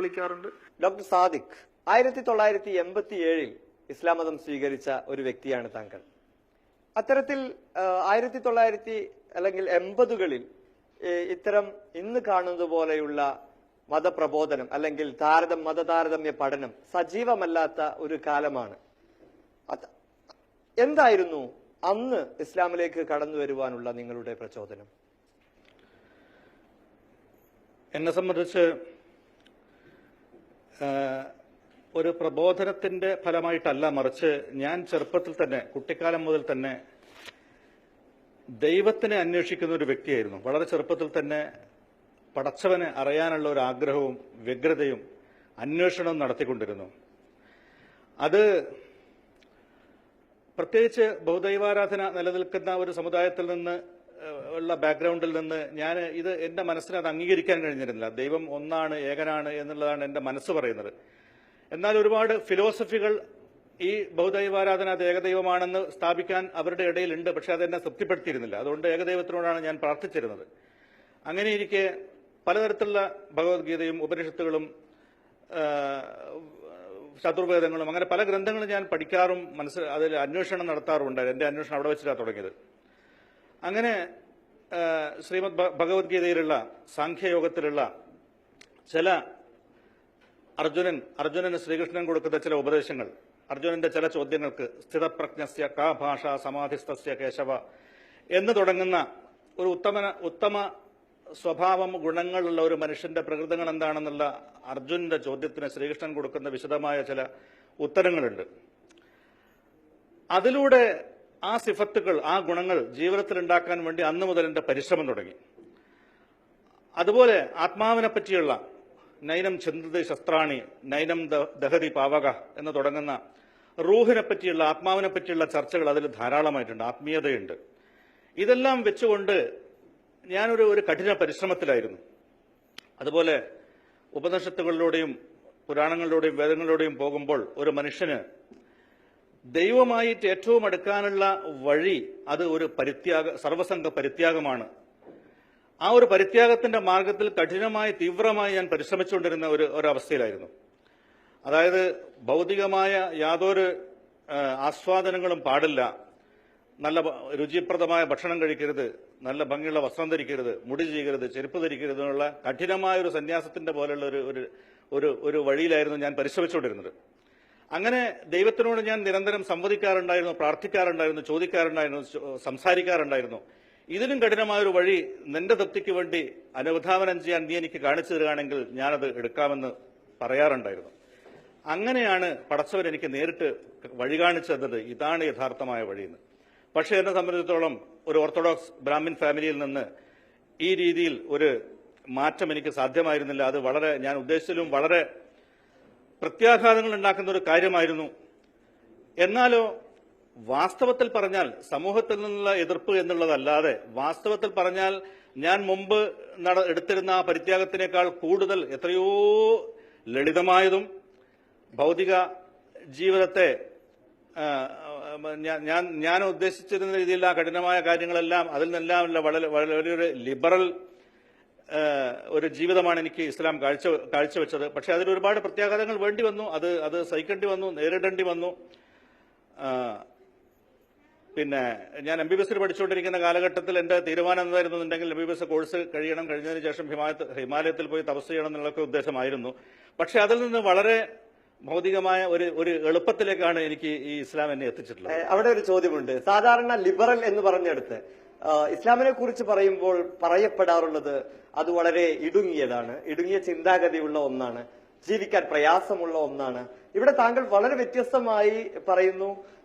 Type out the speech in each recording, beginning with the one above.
വിളിക്കാറുണ്ട്. ഡോക്ടർ സാദിഖ്, 1987 ഇസ്ലാം മതം സ്വീകരിച്ച ഒരു വ്യക്തിയാണ് താങ്കൾ. അത്തരത്തിൽ 1980-കളിൽ ഇത്തരം ഇന്ന് കാണുന്നത് പോലെയുള്ള മതപ്രബോധനം അല്ലെങ്കിൽ മതതാരതമ്യ പഠനം സജീവമല്ലാത്ത ഒരു കാലമാണ്. എന്തായിരുന്നു അന്ന് ഇസ്ലാമിലേക്ക് കടന്നു വരുവാനുള്ള നിങ്ങളുടെ പ്രചോദനം? എന്നെ സംബന്ധിച്ച് ഒരു പ്രബോധനത്തിന്റെ ഫലമായിട്ടല്ല, മറിച്ച് ഞാൻ ചെറുപ്പത്തിൽ തന്നെ, കുട്ടിക്കാലം മുതൽ തന്നെ ദൈവത്തിനെ അന്വേഷിക്കുന്ന ഒരു വ്യക്തിയായിരുന്നു. വളരെ ചെറുപ്പത്തിൽ തന്നെ പടച്ചവനെ അറിയാനുള്ള ഒരു ആഗ്രഹവും വ്യഗ്രതയും അന്വേഷണവും നടത്തിക്കൊണ്ടിരുന്നു. അത് പ്രത്യേകിച്ച് ബഹുദൈവാരാധന നിലനിൽക്കുന്ന ഒരു സമുദായത്തിൽ നിന്ന് ഉള്ള ബാക്ക്ഗ്രൗണ്ടിൽ നിന്ന് ഇത് എന്റെ മനസ്സിന് അത് അംഗീകരിക്കാൻ കഴിഞ്ഞിരുന്നില്ല. ദൈവം ഒന്നാണ്, ഏകനാണ് എന്നുള്ളതാണ് എന്റെ മനസ്സ് പറയുന്നത്. എന്നാൽ ഒരുപാട് ഫിലോസഫികൾ ഈ ബഹുദൈവാരാധന അത് ഏകദൈവമാണെന്ന് സ്ഥാപിക്കാൻ അവരുടെ ഇടയിലുണ്ട്. പക്ഷെ അതെന്നെ തൃപ്തിപ്പെടുത്തിയിരുന്നില്ല. അതുകൊണ്ട് ഏകദൈവത്തിനോടാണ് ഞാൻ പ്രാർത്ഥിച്ചിരുന്നത്. അങ്ങനെയിരിക്കെ പലതരത്തിലുള്ള ഭഗവത്ഗീതയും ഉപനിഷത്തുകളും ചതുർവേദങ്ങളും അങ്ങനെ പല ഗ്രന്ഥങ്ങളും ഞാൻ പഠിക്കാറും അതിൽ അന്വേഷണം നടത്താറുണ്ടായിരുന്നു. എന്റെ അന്വേഷണം അവിടെ വെച്ചിട്ടാണ് തുടങ്ങിയത്. അങ്ങനെ ശ്രീമദ് ഭഗവത്ഗീതയിലുള്ള സാഖ്യയോഗത്തിലുള്ള ചില അർജുനന് ശ്രീകൃഷ്ണൻ കൊടുക്കുന്ന ചില ഉപദേശങ്ങൾ, അർജുനന്റെ ചില ചോദ്യങ്ങൾക്ക് സ്ഥിതപ്രജ്ഞസ്യ കാ ഭാഷ സമാധിസ്ഥസ്യ കേശവ എന്ന് തുടങ്ങുന്ന ഒരു ഉത്തമ സ്വഭാവം ഗുണങ്ങളുള്ള ഒരു മനുഷ്യന്റെ പ്രകൃതങ്ങൾ എന്താണെന്നുള്ള അർജുനന്റെ ചോദ്യത്തിന് ശ്രീകൃഷ്ണൻ കൊടുക്കുന്ന വിശദമായ ചില ഉത്തരങ്ങളുണ്ട്. അതിലൂടെ ആ സിഫത്തുകൾ, ആ ഗുണങ്ങൾ ജീവിതത്തിൽ ഉണ്ടാക്കാൻ വേണ്ടി അന്നു മുതൽ എന്റെ പരിശ്രമം തുടങ്ങി. അതുപോലെ ആത്മാവിനെ പറ്റിയുള്ള നൈനം ചിന്തതി ശസ്ത്രാണി നൈനം ദഹതി പാവക എന്ന് തുടങ്ങുന്ന റൂഹിനെ പറ്റിയുള്ള, ആത്മാവിനെ പറ്റിയുള്ള ചർച്ചകൾ അതിൽ ധാരാളമായിട്ടുണ്ട്. ആത്മീയതയുണ്ട്. ഇതെല്ലാം വെച്ചുകൊണ്ട് ഞാനൊരു കഠിന പരിശ്രമത്തിലായിരുന്നു. അതുപോലെ ഉപനിഷത്തുകളിലൂടെയും പുരാണങ്ങളിലൂടെയും വേദങ്ങളിലൂടെയും പോകുമ്പോൾ ഒരു മനുഷ്യന് ദൈവമായിട്ട് ഏറ്റവും അടുക്കാനുള്ള വഴി അത് ഒരു സർവസംഘ പരിത്യാഗമാണ്. ആ ഒരു പരിത്യാഗത്തിന്റെ മാർഗത്തിൽ കഠിനമായി തീവ്രമായി ഞാൻ പരിശ്രമിച്ചുകൊണ്ടിരുന്ന ഒരവസ്ഥയിലായിരുന്നു. അതായത് ഭൗതികമായ യാതൊരു ആസ്വാദനങ്ങളും പാടില്ല, നല്ല രുചിപ്രദമായ ഭക്ഷണം കഴിക്കരുത്, നല്ല ഭംഗിയുള്ള വസ്ത്രം ധരിക്കരുത്, മുടി ചെയ്യരുത്, ചെരുപ്പ് ധരിക്കരുത് എന്നുള്ള കഠിനമായ ഒരു സന്യാസത്തിന്റെ പോലെയുള്ള ഒരു വഴിയിലായിരുന്നു ഞാൻ പരിശ്രമിച്ചുകൊണ്ടിരുന്നത്. അങ്ങനെ ദൈവത്തിനോട് ഞാൻ നിരന്തരം സംവദിക്കാറുണ്ടായിരുന്നു, പ്രാർത്ഥിക്കാറുണ്ടായിരുന്നു, ചോദിക്കാറുണ്ടായിരുന്നു, സംസാരിക്കാറുണ്ടായിരുന്നു. ഇതിനും കഠിനമായൊരു വഴി നിന്റെ തൃപ്തിക്ക് വേണ്ടി അനുധാവനം ചെയ്യാൻ നീ എനിക്ക് കാണിച്ചു തരികയാണെങ്കിൽ ഞാനത് എടുക്കാമെന്ന് പറയാറുണ്ടായിരുന്നു. അങ്ങനെയാണ് പടച്ചവൻ എനിക്ക് നേരിട്ട് വഴി കാണിച്ചു തന്നത്. ഇതാണ് യഥാർത്ഥമായ വഴിയെന്ന്. പക്ഷെ എന്നെ സംബന്ധിച്ചിടത്തോളം ഒരു ഓർത്തഡോക്സ് ബ്രാഹ്മിൻ ഫാമിലിയിൽ നിന്ന് ഈ രീതിയിൽ ഒരു മാറ്റം എനിക്ക് സാധ്യമായിരുന്നില്ല. അത് ഞാൻ ഉദ്ദേശിച്ചതിലും വളരെ പ്രത്യാഘാതങ്ങൾ ഉണ്ടാക്കുന്ന ഒരു കാര്യമായിരുന്നു. എന്നാലോ വാസ്തവത്തിൽ പറഞ്ഞാൽ സമൂഹത്തിൽ നിന്നുള്ള എതിർപ്പ് എന്നുള്ളതല്ലാതെ വാസ്തവത്തിൽ പറഞ്ഞാൽ ഞാൻ മുമ്പ് എടുത്തിരുന്ന ആ പരിത്യാഗത്തിനേക്കാൾ കൂടുതൽ എത്രയോ ലളിതമായതും ഭൗതിക ജീവിതത്തെ ഞാൻ ഉദ്ദേശിച്ചിരുന്ന രീതിയിൽ ആ കഠിനമായ കാര്യങ്ങളെല്ലാം അതിൽ നിന്നെല്ലാം വളരെ ലിബറൽ ഒരു ജീവിതമാണ് എനിക്ക് ഇസ്ലാം കാഴ്ചവെച്ചത്. പക്ഷെ അതിൽ ഒരുപാട് പ്രത്യാഘാതങ്ങൾ വേണ്ടി വന്നു. അത് സഹിക്കേണ്ടി വന്നു, നേരിടേണ്ടി വന്നു. പിന്നെ ഞാൻ MBBS പഠിച്ചുകൊണ്ടിരിക്കുന്ന കാലഘട്ടത്തിൽ എന്റെ തീരുമാനം എന്തായിരുന്നുണ്ടെങ്കിൽ MBBS കോഴ്സ് കഴിഞ്ഞതിന് ശേഷം ഹിമാലയത്തിൽ പോയി തപസ് ചെയ്യണം എന്നുള്ളൊക്കെ ഉദ്ദേശമായിരുന്നു. പക്ഷെ അതിൽ നിന്ന് വളരെ ഭൗതികമായ ഒരു എളുപ്പത്തിലേക്കാണ് എനിക്ക് ഈ ഇസ്ലാം എന്നെ എത്തിച്ചിട്ടുള്ളത്. അവിടെ ഒരു ചോദ്യമുണ്ട്. സാധാരണ ലിബറൽ എന്ന് പറഞ്ഞെടുത്ത് ഇസ്ലാമിനെ കുറിച്ച് പറയുമ്പോൾ പറയപ്പെടാറുള്ളത് അത് വളരെ ഇടുങ്ങിയ ചിന്താഗതിയുള്ള ഒന്നാണ്, ജീവിക്കാൻ പ്രയാസമുള്ള ഒന്നാണ്. ഇവിടെ താങ്കൾ വളരെ വ്യത്യസ്തമായി പറയുന്നു,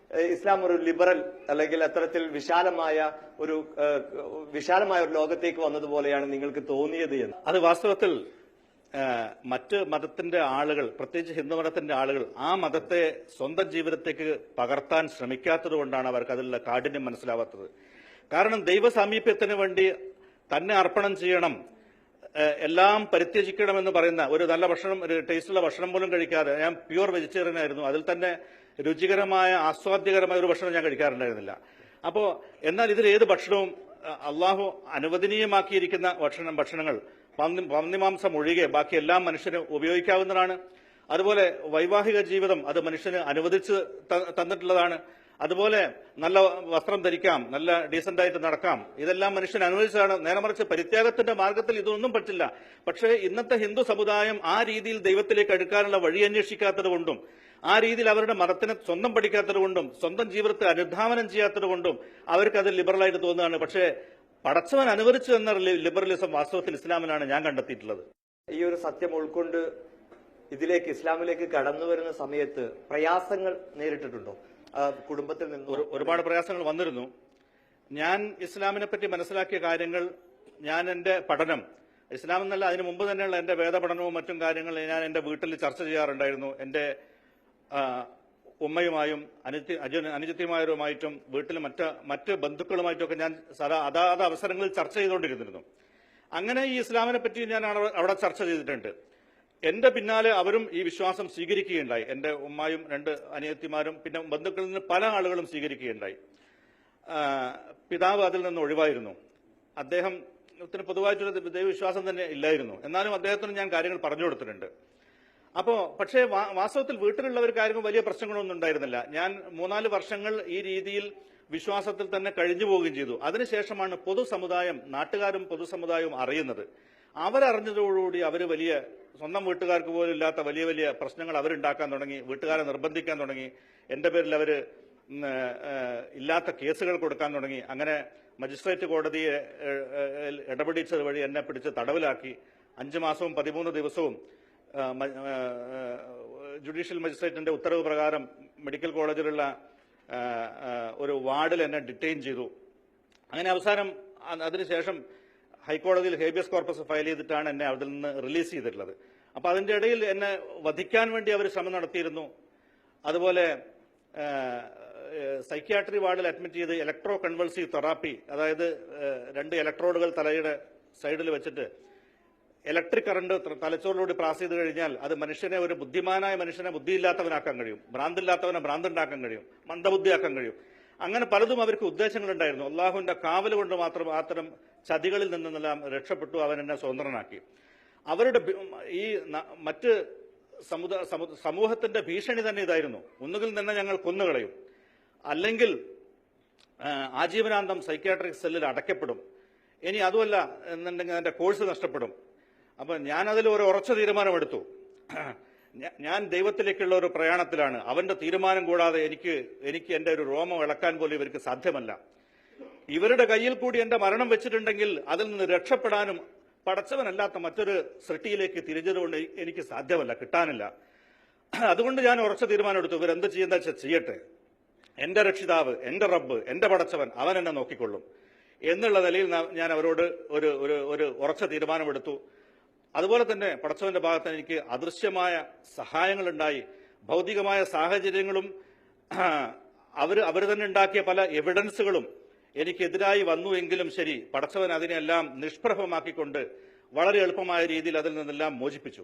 ഇസ്ലാം ഒരു ലിബറൽ അല്ലെങ്കിൽ അത്തരത്തിൽ വിശാലമായ ഒരു ലോകത്തേക്ക് വന്നതുപോലെയാണ് നിങ്ങൾക്ക് തോന്നിയത് എന്ന്. അത് വാസ്തവത്തിൽ മറ്റ് മതത്തിന്റെ ആളുകൾ, പ്രത്യേകിച്ച് ഹിന്ദുമതത്തിന്റെ ആളുകൾ ആ മതത്തെ സ്വന്തം ജീവിതത്തേക്ക് പകർത്താൻ ശ്രമിക്കാത്തത് കൊണ്ടാണ് അവർക്ക് അതിലുള്ള കാഠിന്യം മനസ്സിലാവാത്തത്. കാരണം ദൈവസാമീപ്യത്തിന് വേണ്ടി തന്നെ അർപ്പണം ചെയ്യണം, എല്ലാം പരിത്യജിക്കണമെന്ന് പറയുന്ന ഒരു നല്ല ഭക്ഷണം, ഒരു ടേസ്റ്റുള്ള ഭക്ഷണം പോലും കഴിക്കാതെ, ഞാൻ പ്യുവർ വെജിറ്റേറിയൻ ആയിരുന്നു, അതിൽ തന്നെ രുചികരമായ ആസ്വാദ്യകരമായ ഒരു ഭക്ഷണം ഞാൻ കഴിക്കാറുണ്ടായിരുന്നില്ല. എന്നാൽ ഇതിൽ ഏത് ഭക്ഷണവും അള്ളാഹു അനുവദനീയമാക്കിയിരിക്കുന്ന ഭക്ഷണങ്ങൾ പന്നിമാംസം ഒഴികെ ബാക്കി എല്ലാം മനുഷ്യന് ഉപയോഗിക്കാവുന്നതാണ്. അതുപോലെ വൈവാഹിക ജീവിതം അത് മനുഷ്യന് അനുവദിച്ച് തന്നിട്ടുള്ളതാണ്. അതുപോലെ നല്ല വസ്ത്രം ധരിക്കാം, നല്ല ഡീസന്റായിട്ട് നടക്കാം, ഇതെല്ലാം മനുഷ്യന് അനുവദിച്ചതാണ്. നേരെ മറിച്ച് പരിത്യാഗത്തിന്റെ മാർഗത്തിൽ ഇതൊന്നും പറ്റില്ല. പക്ഷേ ഇന്നത്തെ ഹിന്ദു സമുദായം ആ രീതിയിൽ ദൈവത്തിലേക്ക് അടുക്കാനുള്ള വഴി അന്വേഷിക്കാത്തത് കൊണ്ടും ആ രീതിയിൽ അവരുടെ മതത്തിനെ സ്വന്തം പഠിക്കാത്തത് കൊണ്ടും സ്വന്തം ജീവിതത്തെ അനുധാവനം ചെയ്യാത്തത് കൊണ്ടും അവർക്ക് അത് ലിബറലായിട്ട് തോന്നുകയാണ്. പക്ഷേ പടച്ചവൻ അനുവദിച്ചു എന്ന ലിബറലിസം വാസ്തവത്തിൽ ഇസ്ലാമിലാണ് ഞാൻ കണ്ടെത്തിയിട്ടുള്ളത്. ഈ ഒരു സത്യം ഉൾക്കൊണ്ട് ഇതിലേക്ക് ഇസ്ലാമിലേക്ക് കടന്നു വരുന്ന സമയത്ത് പ്രയാസങ്ങൾ നേരിട്ടിട്ടുണ്ടോ? കുടുംബത്തിൽ നിന്ന് ഒരുപാട് പ്രയാസങ്ങൾ വന്നിരുന്നു. ഞാൻ ഇസ്ലാമിനെ പറ്റി മനസ്സിലാക്കിയ കാര്യങ്ങൾ, ഞാൻ എന്റെ പഠനം ഇസ്ലാം എന്നല്ല അതിനു മുമ്പ് തന്നെയുള്ള എന്റെ വേദപഠനവും മറ്റും കാര്യങ്ങൾ ഞാൻ എന്റെ വീട്ടിൽ ചർച്ച ചെയ്യാറുണ്ടായിരുന്നു. എന്റെ ഉമ്മയുമായും അനുജത്തിമാരുമായിട്ടും വീട്ടിൽ മറ്റ് ബന്ധുക്കളുമായിട്ടുമൊക്കെ ഞാൻ അതാത് അവസരങ്ങളിൽ ചർച്ച ചെയ്തുകൊണ്ടിരുന്നിരുന്നു. അങ്ങനെ ഈ ഇസ്ലാമിനെ പറ്റി ഞാൻ അവിടെ ചർച്ച ചെയ്തിട്ടുണ്ട്. എന്റെ പിന്നാലെ അവരും ഈ വിശ്വാസം സ്വീകരിക്കുകയുണ്ടായി. എന്റെ ഉമ്മായും 2 അനിയത്തിമാരും പിന്നെ ബന്ധുക്കളിൽ നിന്ന് പല ആളുകളും സ്വീകരിക്കുകയുണ്ടായി. പിതാവ് അതിൽ നിന്ന് ഒഴിവായിരുന്നു. അദ്ദേഹത്തിന് പൊതുവായിട്ടൊരു ദൈവവിശ്വാസം തന്നെ ഇല്ലായിരുന്നു. എന്നാലും അദ്ദേഹത്തിന് ഞാൻ കാര്യങ്ങൾ പറഞ്ഞു കൊടുത്തിട്ടുണ്ട്. പക്ഷേ വാസ്തവത്തിൽ വീട്ടിലുള്ളവർക്ക് ആർക്കും വലിയ പ്രശ്നങ്ങളൊന്നും ഉണ്ടായിരുന്നില്ല. ഞാൻ 3-4 വർഷങ്ങൾ ഈ രീതിയിൽ വിശ്വാസത്തിൽ തന്നെ കഴിഞ്ഞു പോവുകയും ചെയ്തു. അതിനുശേഷമാണ് പൊതുസമുദായം, നാട്ടുകാരും പൊതുസമുദായവും അറിയുന്നത്. അവരറിഞ്ഞതോടുകൂടി അവർ വലിയ സ്വന്തം വീട്ടുകാർക്ക് പോലും ഇല്ലാത്ത വലിയ വലിയ പ്രശ്നങ്ങൾ അവരുണ്ടാക്കാൻ തുടങ്ങി, വീട്ടുകാരെ നിർബന്ധിക്കാൻ തുടങ്ങി, എന്റെ പേരിൽ അവർ ഇല്ലാത്ത കേസുകൾ കൊടുക്കാൻ തുടങ്ങി. അങ്ങനെ മജിസ്ട്രേറ്റ് കോടതിയെ ഇടപെടിച്ചത് വഴി എന്നെ പിടിച്ച് തടവിലാക്കി 5 മാസവും 13 ദിവസവും ജുഡീഷ്യൽ മജിസ്ട്രേറ്റിന്റെ ഉത്തരവ് പ്രകാരം മെഡിക്കൽ കോളേജിലുള്ള ഒരു വാർഡിൽ എന്നെ ഡിറ്റെയിൻ ചെയ്തു. അങ്ങനെ അവസാനം അതിനുശേഷം ഹൈക്കോടതിയിൽ ഹേബിയസ് കോർപ്പസ് ഫയൽ ചെയ്തിട്ടാണ് എന്നെ അതിൽ നിന്ന് റിലീസ് ചെയ്തിട്ടുള്ളത്. അപ്പൊ അതിന്റെ ഇടയിൽ എന്നെ വധിക്കാൻ വേണ്ടി അവർ ശ്രമം നടത്തിയിരുന്നു. അതുപോലെ സൈക്യാട്രി വാർഡിൽ അഡ്മിറ്റ് ചെയ്ത് ഇലക്ട്രോ കൺവൾസീവ് തെറാപ്പി, അതായത് 2 ഇലക്ട്രോഡുകൾ തലയുടെ സൈഡിൽ വെച്ചിട്ട് ഇലക്ട്രിക് കറണ്ട് തലച്ചോറിലൂടെ പാസ് ചെയ്ത് കഴിഞ്ഞാൽ അത് മനുഷ്യനെ, ഒരു ബുദ്ധിമാനായ മനുഷ്യനെ ബുദ്ധിയില്ലാത്തവനാക്കാൻ കഴിയും, ഭ്രാന്തില്ലാത്തവനെ ഭ്രാന്തുണ്ടാക്കാൻ കഴിയും, മന്ദബുദ്ധിയാക്കാൻ കഴിയും. അങ്ങനെ പലതും അവർക്ക് ഉദ്ദേശങ്ങളുണ്ടായിരുന്നു. അള്ളാഹുവിന്റെ കാവൽ കൊണ്ട് മാത്രം അത്തരം ചതികളിൽ നിന്നെല്ലാം രക്ഷപ്പെട്ടു. അവൻ എന്നെ സ്വതന്ത്രനാക്കി. അവരുടെ ഈ മറ്റ് സമൂഹത്തിന്റെ ഭീഷണി തന്നെ ഇതായിരുന്നു. ഒന്നുകിൽ തന്നെ ഞങ്ങൾ കൊന്നുകളയും, അല്ലെങ്കിൽ ആജീവനാന്തം സൈക്യാട്രിക് സെല്ലിൽ അടയ്ക്കപ്പെടും, ഇനി അതുമല്ല എന്നുണ്ടെങ്കിൽ അതിന്റെ കോഴ്സ് നഷ്ടപ്പെടും. അപ്പൊ ഞാനതിൽ ഒരു ഉറച്ച തീരുമാനമെടുത്തു. ഞാൻ ദൈവത്തിലേക്കുള്ള ഒരു പ്രയാണത്തിലാണ്. അവന്റെ തീരുമാനം കൂടാതെ എനിക്ക് എന്റെ ഒരു രോമം ഇളക്കാൻ പോലും ഇവർക്ക് സാധ്യമല്ല. ഇവരുടെ കയ്യിൽ കൂടി എന്റെ മരണം വെച്ചിട്ടുണ്ടെങ്കിൽ അതിൽ നിന്ന് രക്ഷപ്പെടാനും പടച്ചവനല്ലാത്ത മറ്റൊരു സൃഷ്ടിയിലേക്ക് തിരിഞ്ഞതുകൊണ്ട് എനിക്ക് സാധ്യമല്ല, കിട്ടാനില്ല. അതുകൊണ്ട് ഞാൻ ഉറച്ച തീരുമാനമെടുത്തു, ഇവരെന്ത് ചെയ്യുന്ന ചെയ്യട്ടെ, എന്റെ രക്ഷിതാവ്, എന്റെ റബ്ബ്, എന്റെ പടച്ചവൻ, അവൻ എന്നെ നോക്കിക്കൊള്ളും എന്നുള്ള നിലയിൽ ഞാൻ അവരോട് ഒരു ഉറച്ച തീരുമാനമെടുത്തു. അതുപോലെ തന്നെ പടച്ചവന്റെ ഭാഗത്ത് എനിക്ക് അദൃശ്യമായ സഹായങ്ങളുണ്ടായി. ഭൗതികമായ സാഹചര്യങ്ങളും അവർ തന്നെ ഉണ്ടാക്കിയ പല എവിഡൻസുകളും എനിക്കെതിരായി വന്നു എങ്കിലും ശരി, പടച്ചവൻ അതിനെല്ലാം നിഷ്പ്രഭമാക്കിക്കൊണ്ട് വളരെ എളുപ്പമായ രീതിയിൽ അതിൽ നിന്നെല്ലാം മോചിപ്പിച്ചു.